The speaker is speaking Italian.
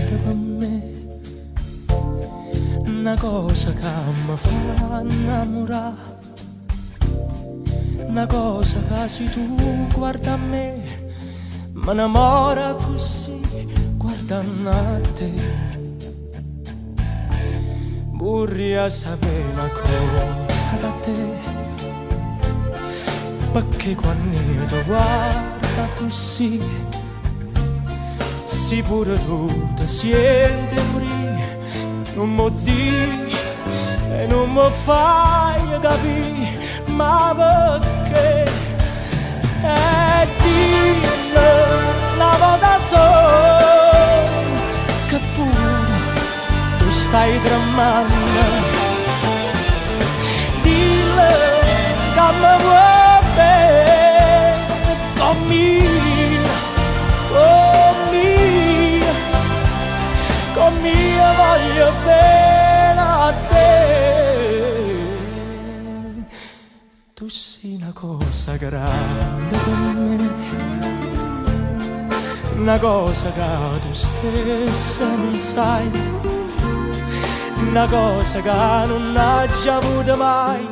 grande per me, una cosa che mi fa innamorare, una cosa che se tu guarda a me, mi innamora così guardando a te. Vorrei sapere una cosa da te, perché quando ti guarda così, si pure tu ti senti morire, non mi dici e non mi fai capire, ma perché? E dillo una volta sola che pure tu stai tremando, dillo che mi vuoi bene conmigo, conmigo voglio bene a te. Tu sei una cosa grande per me, una cosa che tu stessa non sai, una cosa che non hai già avuto mai,